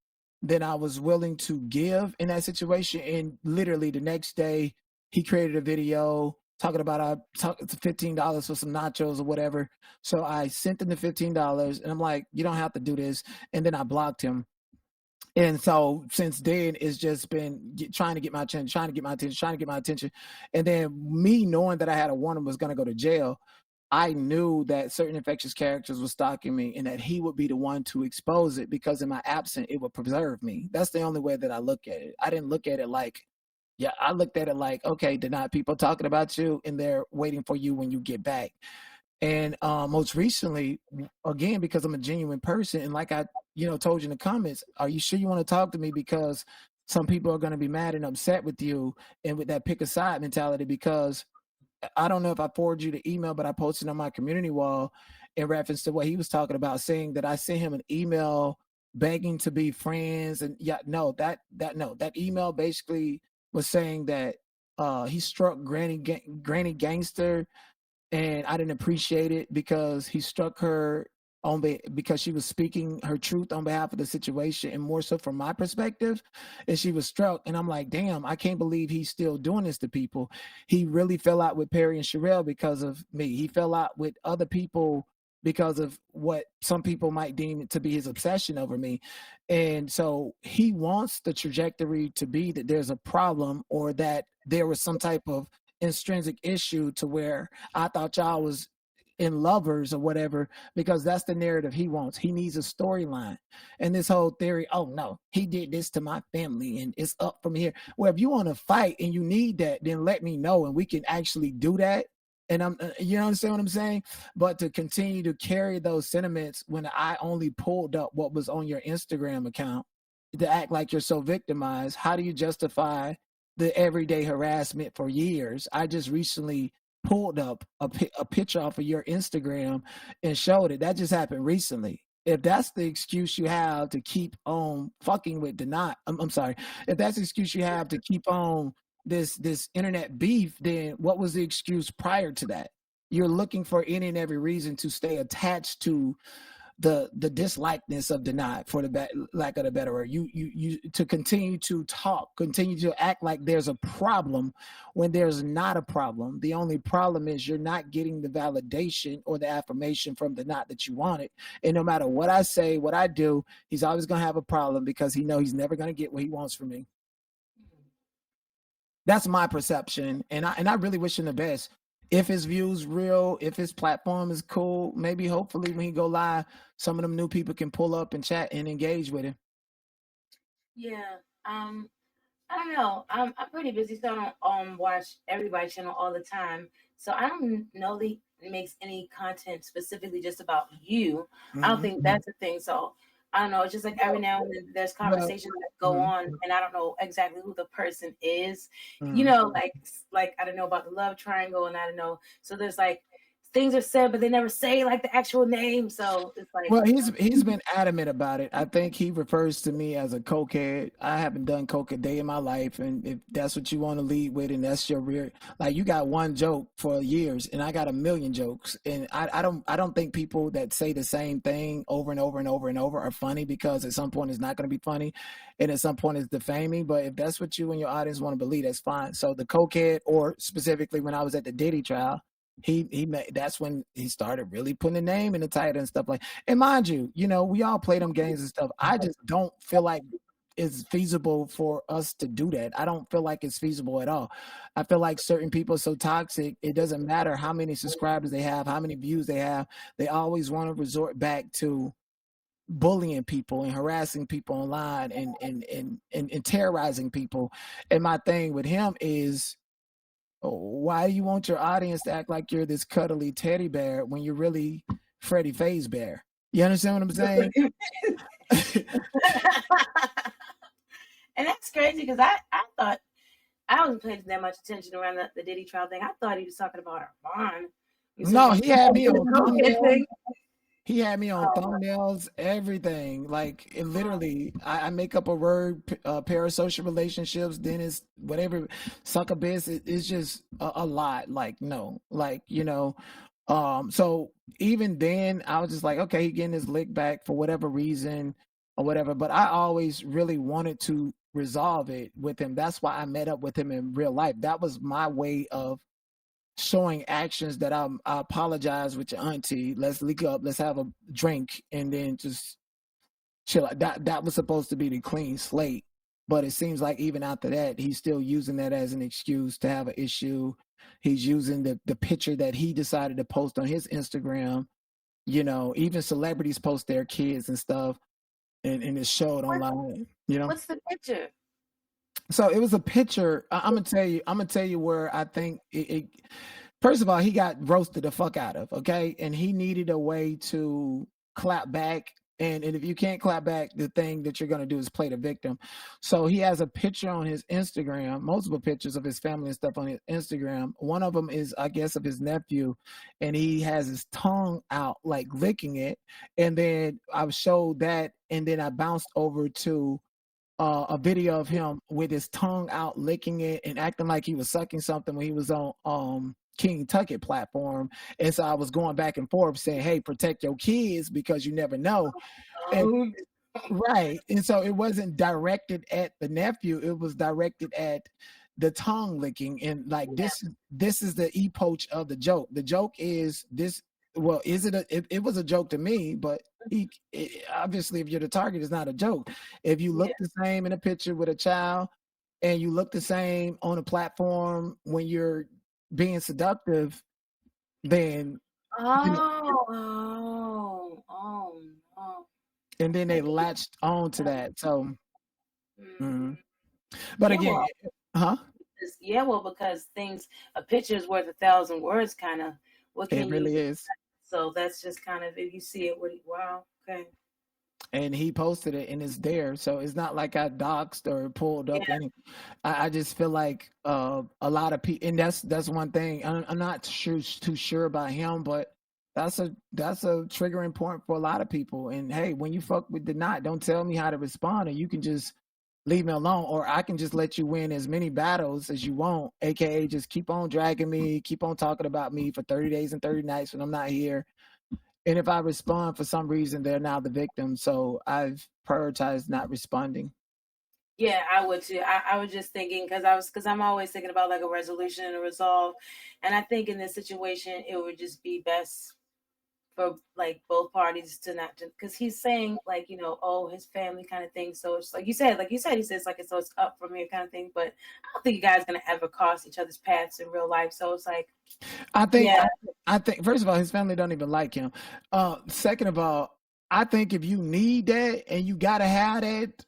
than I was willing to give in that situation. And literally the next day, he created a video talking about $15 for some nachos or whatever. So I sent him the $15, and I'm like, you don't have to do this. And then I blocked him. And so since then, it's just been trying to get my attention. And then me knowing that I had a warning was going to go to jail, I knew that certain infectious characters were stalking me and that he would be the one to expose it, because in my absence, it would preserve me. That's the only way that I look at it. I didn't look at it like, I looked at it like, okay, not people talking about you and they're waiting for you when you get back. And most recently, again, because I'm a genuine person, and like I, told you in the comments, are you sure you want to talk to me? Because some people are going to be mad and upset with you, and with that pick a side mentality. Because I don't know if I forwarded you the email, but I posted on my community wall in reference to what he was talking about, saying that I sent him an email begging to be friends. And that email basically was saying that he struck Granny Gangster, and I didn't appreciate it because he struck her because she was speaking her truth on behalf of the situation, and more so from my perspective, and she was struck. And I'm like, damn, I can't believe he's still doing this to people. He really fell out with Perry and Sherelle because of me. He fell out with other people because of what some people might deem it to be his obsession over me. And so he wants the trajectory to be that there's a problem, or that there was some type of intrinsic issue to where I thought y'all was in lovers or whatever, because that's the narrative he wants. He needs a storyline. And this whole theory, oh no, he did this to my family and it's up from here. Well, if you want to fight and you need that, then let me know and we can actually do that. And you understand what I'm saying? But to continue to carry those sentiments when I only pulled up what was on your Instagram account, to act like you're so victimized, how do you justify the everyday harassment for years? I just recently pulled up a picture off of your Instagram and showed it. That just happened recently. If that's the excuse you have to keep on fucking with I'm sorry. If that's the excuse you have to keep on this internet beef, then what was the excuse prior to that? you're looking for any and every reason to stay attached to the dislikeness of denied, for the lack of the better word. You to continue to talk, continue to act like there's a problem when there's not a problem. The only problem is you're not getting the validation or the affirmation from the not that you wanted. And no matter what I say, what I do, he's always going to have a problem because he knows he's never going to get what he wants from me. That's my perception, and I really wish him the best. If his view's real, if his platform is cool, maybe hopefully when he go live, some of them new people can pull up and chat and engage with him. Yeah. I don't know. I'm pretty busy, so I don't watch everybody's channel all the time. So I don't know that he makes any content specifically just about you. I don't think that's a thing. So I don't know. It's just like every now and then there's conversations that go on, and I don't know exactly who the person is. You know, like I don't know about the love triangle, and I don't know. So there's like things are said, but they never say like the actual name. So it's like, well, he's been adamant about it. I think he refers to me as a cokehead. I haven't done coke a day in my life, and if that's what you want to lead with, and that's your real, like, you got one joke for years, and I got a million jokes, and I don't think people that say the same thing over and over and over and over are funny, because at some point it's not going to be funny, and at some point it's defaming. But if that's what you and your audience want to believe, that's fine. So the cokehead, or specifically when I was at the Diddy trial, he made, that's when he started really putting a name in the title and stuff like. And mind you, you know, we all play them games and stuff. I just don't feel like it's feasible for us to do that. I don't feel like it's feasible at all. I feel like certain people are so toxic. It doesn't matter how many subscribers they have, how many views they have. They always want to resort back to bullying people and harassing people online and terrorizing people. And my thing with him is, why do you want your audience to act like you're this cuddly teddy bear when you're really Freddy Fazbear? You understand what I'm saying? And that's crazy, because I thought, I wasn't paying that much attention around the Diddy trial thing. I thought he was talking about Armon. No, he had me on thumbnails. He had me on thumbnails, everything. Like, it literally, I make up a word, parasocial relationships, then it's whatever, succubus. It's just a lot. Like, no, like, you know. So even then, I was just like, okay, he getting his lick back for whatever reason or whatever. But I always really wanted to resolve it with him. That's why I met up with him in real life. That was my way of showing actions that I apologize with your auntie. Let's link up. Let's have a drink, and then just chill. That was supposed to be the clean slate, but it seems like even after that, he's still using that as an excuse to have an issue. He's using the picture that he decided to post on his Instagram. You know, even celebrities post their kids and stuff, and it's showed online. You know, what's the picture? So it was a picture. I'm gonna tell you where I think it. First of all, he got roasted the fuck out of. Okay, and he needed a way to clap back. And if you can't clap back, the thing that you're gonna do is play the victim. So he has a picture on his Instagram, multiple pictures of his family and stuff on his Instagram. One of them is, I guess, of his nephew, and he has his tongue out, like licking it. And then I showed that, and then I bounced over to a video of him with his tongue out, licking it and acting like he was sucking something when he was on King Tucket platform. And so I was going back and forth saying, hey, protect your kids because you never know. And, right. And so it wasn't directed at the nephew. It was directed at the tongue licking. And like, this is the epoch of the joke. The joke is this. Well, it was a joke to me, but obviously if you're the target, it's not a joke. If you look the same in a picture with a child, and you look the same on a platform when you're being seductive, then no. And then they latched on to that. So but again, yeah, well, because a picture is worth 1,000 words, kind of. What can it really is. So that's just kind of, if you see it, wow, okay. And he posted it, and it's there. So it's not like I doxed or pulled up any. I just feel like a lot of people, and that's one thing. I'm not too sure about him, but that's a triggering point for a lot of people. And hey, when you fuck with the knot, don't tell me how to respond, and you can just leave me alone, or I can just let you win as many battles as you want, aka just keep on dragging me, keep on talking about me for 30 days and 30 nights when I'm not here. And if I respond for some reason, they're now the victim. So I've prioritized not responding. Yeah, I would too. I was just thinking because I'm always thinking about like a resolution and a resolve, and I think in this situation it would just be best for like both parties to not, because he's saying like, you know, oh, his family kind of thing. So it's like you said, he says like, so it's up from here kind of thing. But I don't think you guys gonna ever cross each other's paths in real life. So it's like, I think yeah, I think first of all, his family don't even like him. Second of all, I think if you need that and you gotta have that,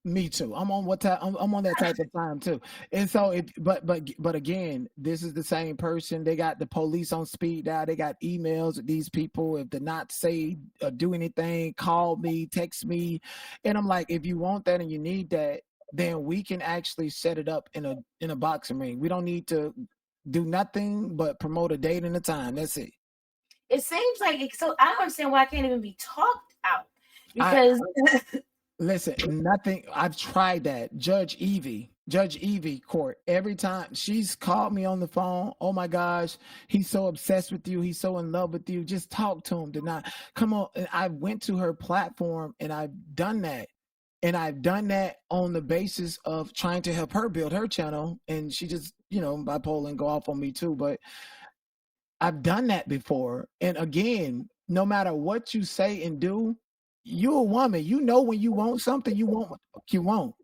me too. I'm on what time? I'm on that type of time too. And so, but again, this is the same person. They got the police on speed dial. They got emails with these people. If they're not say or do anything, call me, text me, and I'm like, if you want that and you need that, then we can actually set it up in a boxing ring. We don't need to do nothing but promote a date and a time. That's it. it seems like so. I don't understand why I can't even be talked out because Listen, nothing. I've tried that. Judge Evie court. Every time she's called me on the phone, oh my gosh, he's so obsessed with you. He's so in love with you. Just talk to him. Did not come on. And I went to her platform and I've done that. And I've done that on the basis of trying to help her build her channel. And she just, bipolar and go off on me too. But I've done that before. And again, no matter what you say and do, you're a woman. You know when you want something, you want what you want,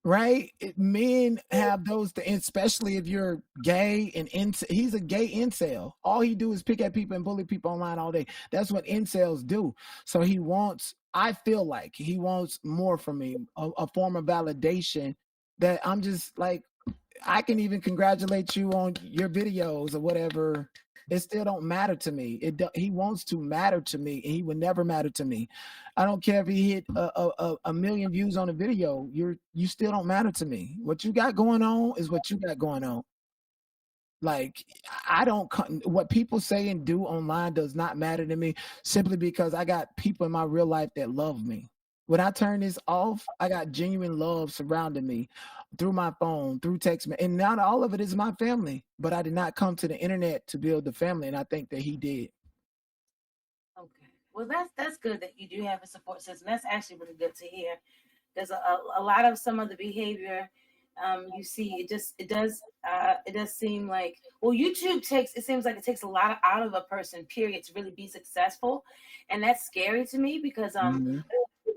right? Men have those, especially if you're gay and he's a gay incel. All he do is pick at people and bully people online all day. That's what incels do. So I feel like he wants more from me, a form of validation that I'm just like, I can even congratulate you on your videos or whatever. It still don't matter to me. He wants to matter to me, and he would never matter to me. I don't care if he hit a million views on a video. You still don't matter to me. What you got going on is what you got going on. Like, what people say and do online does not matter to me, simply because I got people in my real life that love me. When I turn this off, I got genuine love surrounding me through my phone, through text, and not all of it is my family. But I did not come to the internet to build the family, and I think that he did. Okay, well that's good that you do have a support system. That's actually really good to hear. There's a lot of some of the behavior you see. It does seem like, well, YouTube seems like it takes a lot out of a person, period, to really be successful, and that's scary to me because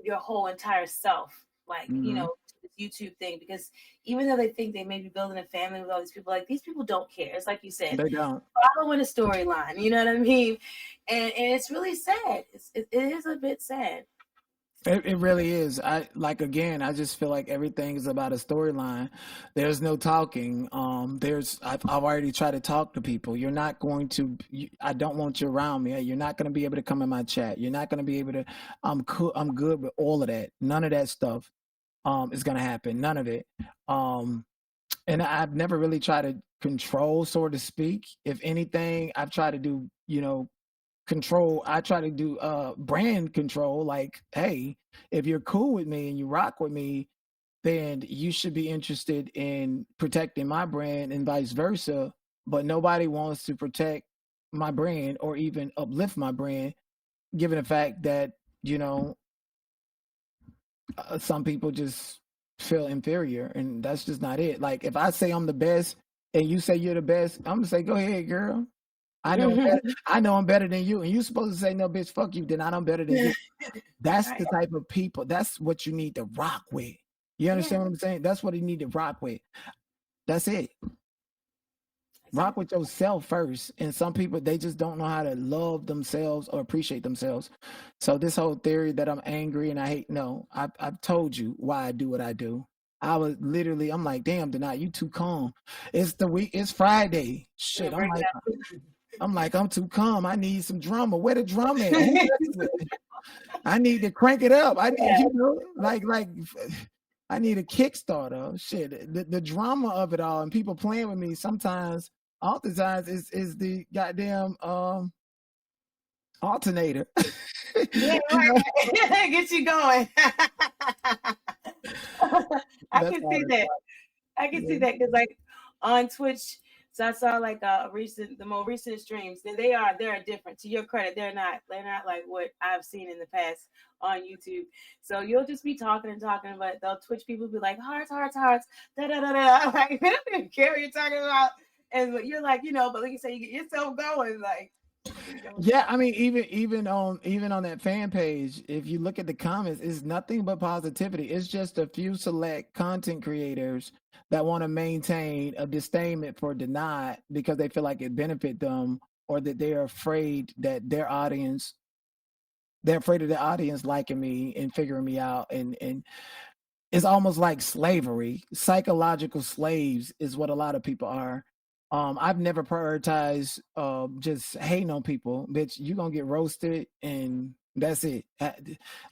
your whole entire self, like, this YouTube thing, because even though they think they may be building a family with all these people, like, these people don't care. It's like you said, they don't following a storyline, you know what I mean? And it's really sad. It is a bit sad. It really is. I just feel like everything is about a storyline. There's no talking. I've already tried to talk to people. You're not going to. I don't want you around me. You're not going to be able to come in my chat. You're not going to be able to. I'm good with all of that. None of that stuff is going to happen. None of it. And I've never really tried to control, so to speak. If anything, I've tried to do, control. I try to do brand control. Like, hey, if you're cool with me and you rock with me, then you should be interested in protecting my brand and vice versa. But nobody wants to protect my brand or even uplift my brand, given the fact that, some people just feel inferior, and that's just not it. Like, if I say I'm the best and you say you're the best, I'm gonna say, go ahead, girl. I know I'm better than you, and you supposed to say, no, bitch, fuck you, then I'm better than you. That's the type of people. That's what you need to rock with. You understand what I'm saying? That's what you need to rock with. That's it. Rock with yourself first. And some people, they just don't know how to love themselves or appreciate themselves. So this whole theory that I'm angry and I hate, no, I've told you why I do what I do. I'm like, damn, Denai, you too calm. It's Friday. Shit, I'm too calm. I need some drama. Where the drama at? I need to crank it up. I need, I need a Kickstarter. Shit, the drama of it all and people playing with me sometimes, oftentimes is the goddamn alternator. Yeah, right. Get you going. I That's can how see it that. started. I can see Yeah. that because like on Twitch, so I saw like the more recent streams. They're different. To your credit, they're not like what I've seen in the past on YouTube. So you'll just be talking and talking, but they'll Twitch people be like hearts, hearts, hearts, da da da da. Like they don't even care what you're talking about, and you're like, but like you say, you get yourself going, like you go Yeah, nuts. I mean, even on that fan page, if you look at the comments, it's nothing but positivity. It's just a few select content creators that want to maintain a disdainment for denied because they feel like it benefit them, or that they're afraid of the audience liking me and figuring me out, and it's almost like slavery. Psychological slaves is what a lot of people are. I've never prioritized just hating on people. Bitch, you gonna get roasted and that's it.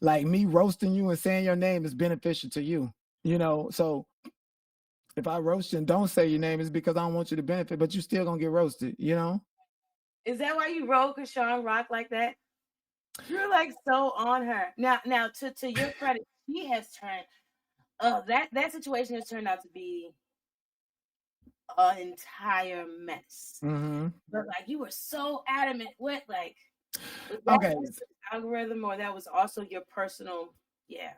Like me roasting you and saying your name is beneficial to you. So if I roast you and don't say your name, it's because I don't want you to benefit, but you still gonna get roasted. Is that why you roll Krishan Rock like that? You're like so on her now. To your credit, she has turned. That situation has turned out to be an entire mess. Mm-hmm. But like you were so adamant with like was that Okay. just the algorithm or that was also your personal yeah.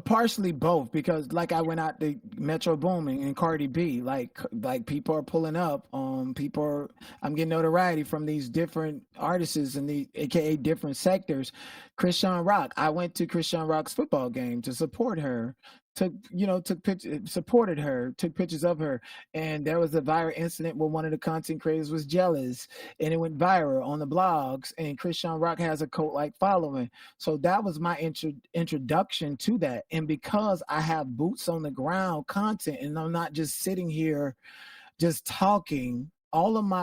Partially both, because like I went out to Metro Booming and Cardi B, like people are pulling up. I'm getting notoriety from these different artists and the AKA different sectors. Krishan Rock, I went to Krishan Rock's football game to support her. Supported her, took pictures of her, and there was a viral incident where one of the content creators was jealous, and it went viral on the blogs. And Krishan Rock has a cult-like following. So that was my introduction to that. And because I have boots on the ground content and I'm not just sitting here just talking,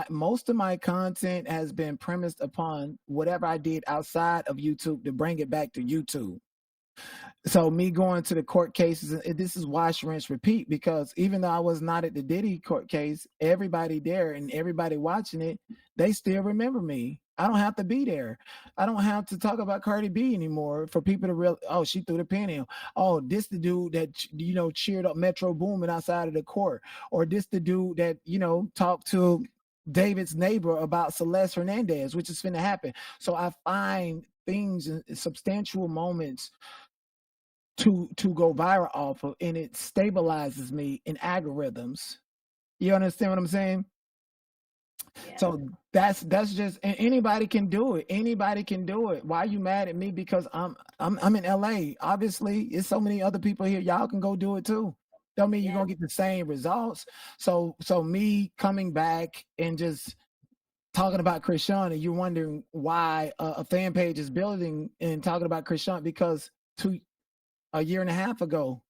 most of my content has been premised upon whatever I did outside of YouTube to bring it back to YouTube. So me going to the court cases, and this is wash, rinse, repeat, because even though I was not at the Diddy court case, everybody there and everybody watching it, they still remember me. I don't have to be there. I don't have to talk about Cardi B anymore for people to she threw the pen in. Oh, this the dude that cheered up Metro Boomin outside of the court, or this the dude that talked to David's neighbor about Celeste Hernandez, which is finna happen. So I find things and substantial moments to go viral off of, and it stabilizes me in algorithms. You understand what I'm saying? Yeah. So that's just, and anybody can do it. Anybody can do it. Why are you mad at me? Because I'm in LA. Obviously, it's so many other people here. Y'all can go do it too. Don't mean you're gonna get the same results. So me coming back and just talking about Krishan, and you're wondering why a fan page is building and talking about Krishan, because a year and a half ago,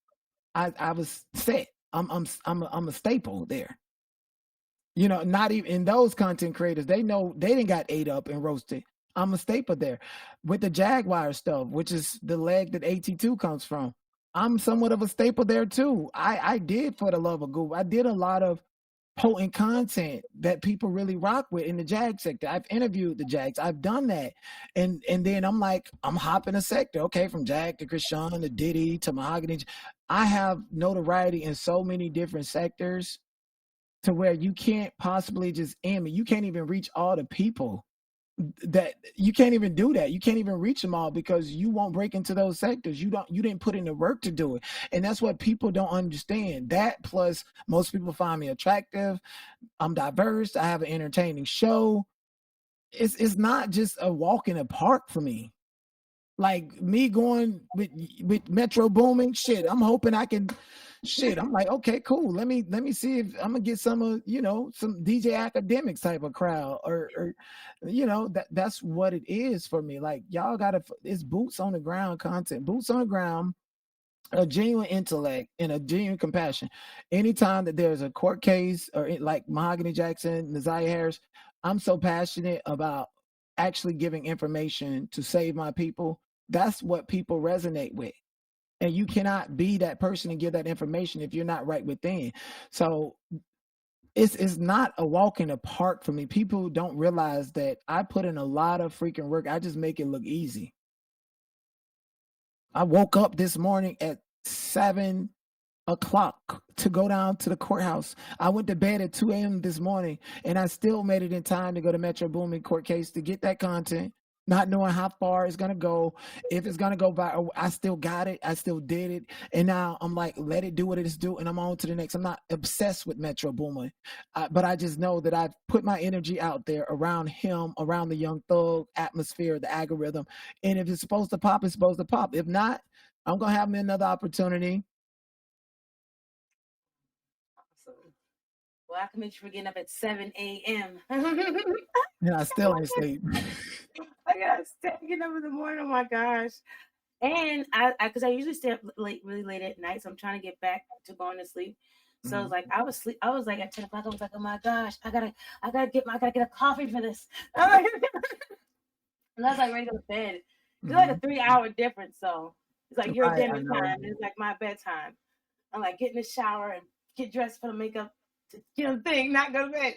I was set. I'm a staple there. Not even those content creators. They know they didn't got ate up and roasted. I'm a staple there. With the Jaguar stuff, which is the leg that AT2 comes from, I'm somewhat of a staple there too. I did For the Love of Google. I did a lot of potent content that people really rock with in the Jag sector. I've interviewed the Jags. I've done that. And then I'm like, I'm hopping a sector. Okay, from Jag to Krishan to Diddy to Mahogany. I have notoriety in so many different sectors to where you can't possibly just aim me. You can't even reach all the people. That you can't even do that. You can't even reach them all because you won't break into those sectors. You didn't put in the work to do it. And that's what people don't understand. That plus most people find me attractive. I'm diverse. I have an entertaining show. It's not just a walk in the park for me. Like me going with Metro Booming, shit. I'm hoping I can. Shit, I'm like, okay, cool. Let me see if I'm gonna get some some DJ Academics type of crowd, or that's what it is for me. Like y'all gotta, it's boots on the ground content, boots on the ground, a genuine intellect and a genuine compassion. Anytime that there's a court case or like Mahogany Jackson, Naziah Harris, I'm so passionate about actually giving information to save my people. That's what people resonate with. And you cannot be that person and give that information if you're not right within. So it's not a walk in the park for me. People don't realize that I put in a lot of freaking work. I just make it look easy. I woke up this morning at 7 o'clock to go down to the courthouse. I went to bed at 2 a.m. this morning, and I still made it in time to go to Metro Boomin court case to get that content, not knowing how far it's going to go, if it's going to go by. I still got it. I still did it. And now I'm like, let it do what it is do, and I'm on to the next. I'm not obsessed with Metro Boomin, but I just know that I've put my energy out there around him, around the Young Thug atmosphere, the algorithm. And if it's supposed to pop, it's supposed to pop. If not, I'm going to have me another opportunity. Well, I can make sure we're getting up at 7 a.m. Yeah, I still ain't sleep. I gotta stay getting up in the morning. Oh my gosh. And because I usually stay up really late at night, so I'm trying to get back to going to sleep. So it's like I was like at 10 o'clock. I was like, oh my gosh, I gotta get a coffee for this. And I was like ready to go to bed. It's like a 3-hour difference, so it's like your dinner time. It's like my bedtime. I'm like get in the shower and get dressed for the makeup to get a thing, not go to bed.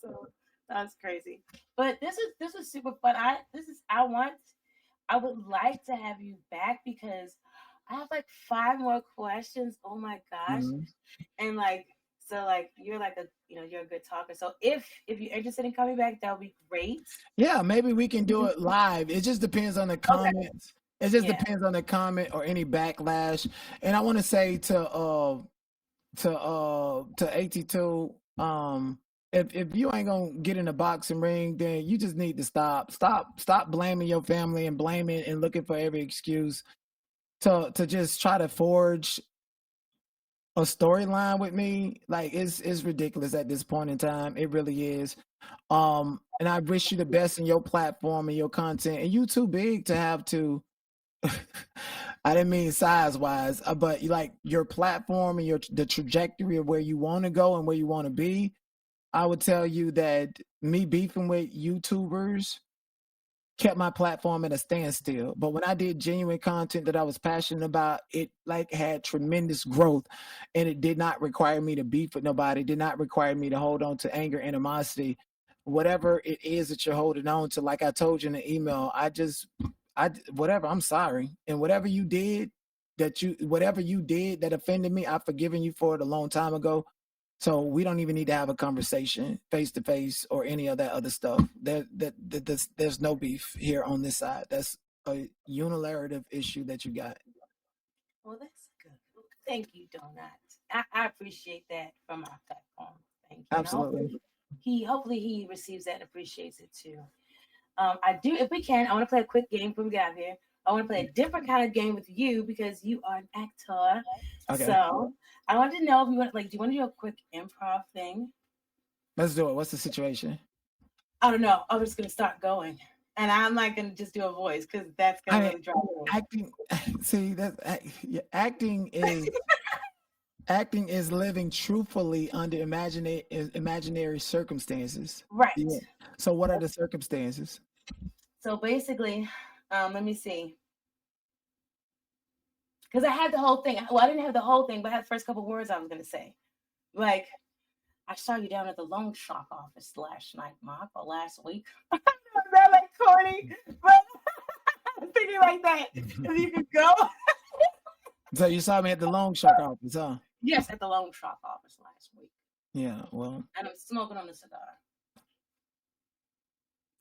So that's crazy. But this is super fun. I would like to have you back because I have like 5 more questions. Oh my gosh. And like so like you're like you're a good talker. So if you're interested in coming back, that would be great. Yeah, maybe we can do it live. It just depends on the comments. It just depends on the comment or any backlash. And I want to say to At2, if you ain't gonna get in a boxing ring, then you just need to stop blaming your family and blaming and looking for every excuse to just try to forge a storyline with me. Like it's ridiculous at this point in time. It really is. And I wish you the best in your platform and your content. And you too big to have to. I didn't mean size wise, but like your platform and the trajectory of where you want to go and where you want to be. I would tell you that me beefing with YouTubers kept my platform at a standstill. But when I did genuine content that I was passionate about, it like had tremendous growth, and it did not require me to beef with nobody. It did not require me to hold on to anger, animosity, whatever it is that you're holding on to. Like I told you in the email, whatever, I'm sorry. And whatever you did that offended me, I've forgiven you for it a long time ago. So we don't even need to have a conversation face to face or any of that other stuff. There's no beef here on this side. That's a unilateral issue that you got. Well, that's good. Thank you, Donut. I appreciate that from our platform. Thank you. Absolutely. Hopefully he receives that and appreciates it too. I do, if we can, I want to play a quick game before we get out here. I want to play a different kind of game with you because you are an actor. Okay. So I wanted to know if you want, do you want to do a quick improv thing? Let's do it. What's the situation? I don't know. I'm just going to start going. And I'm not going to just do a voice because that's going to really drive me. Acting, see, acting is... Acting is living truthfully under imaginary circumstances. Right. Yeah. So what are the circumstances? So basically, let me see. Because I had the whole thing. Well, I didn't have the whole thing, but I had the first couple words I was going to say. Like, I saw you down at the loan shark office last night, Mark, or last week. Is that like corny? But I'm thinking like that. If you could go. So you saw me at the loan shark office, huh? Yes, at the loan shark office last week. Yeah, well. And I'm smoking on a cigar.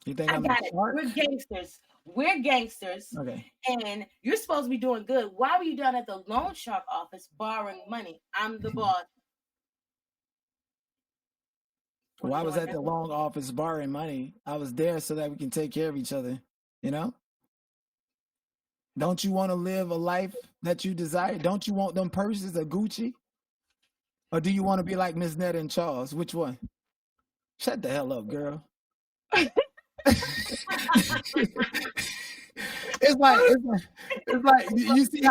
You think I got it. We're gangsters. We're gangsters. Okay. And you're supposed to be doing good. Why were you down at the loan shark office borrowing money? I'm the boss. Well, I was at the loan office borrowing money. I was there so that we can take care of each other, you know? Don't you want to live a life that you desire? Don't you want them purses or Gucci? Or do you want to be like Miss Netta and Charles? Which one? Shut the hell up, girl. It's like you see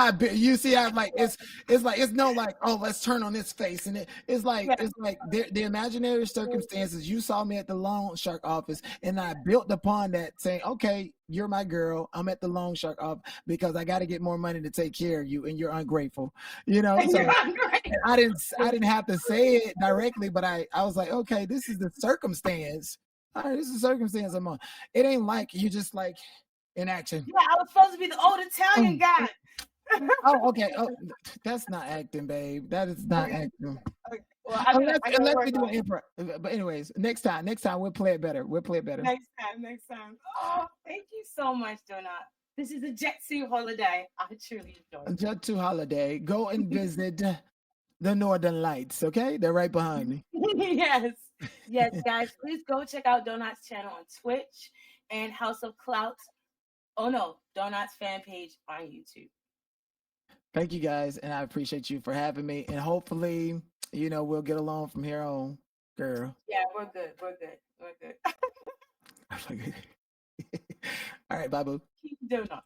how like it's no like, oh, let's turn on this face, and it's like the imaginary circumstances. You saw me at the loan shark office, and I built upon that, saying, okay, you're my girl. I'm at the loan shark office because I got to get more money to take care of you, and you're ungrateful. You know, so I didn't have to say it directly, but I was like, okay, this is the circumstance. All right, this is the circumstance I'm on. It ain't like you just like in action. Yeah, I was supposed to be the old Italian guy. Oh, okay. Oh, that's not acting, babe. That is not Okay. acting. Okay. Well, I gotta Unless work we do on an it. improv. But anyways, next time we'll play it better. We'll play it better. Next time, next time. Oh, thank you so much, Donut. This is a Jet Sea holiday. I truly enjoyed Just to holiday, go and visit the Northern Lights. Okay, they're right behind me. it. Yes. Yes, guys, please go check out Donut's channel on Twitch and House of Clout. Oh no, Donut's fan page on YouTube. Thank you guys, and I appreciate you for having me. And hopefully, we'll get along from here on, girl. Yeah, we're good. We're good. We're good. All right, bye, boo. Keep Donuts.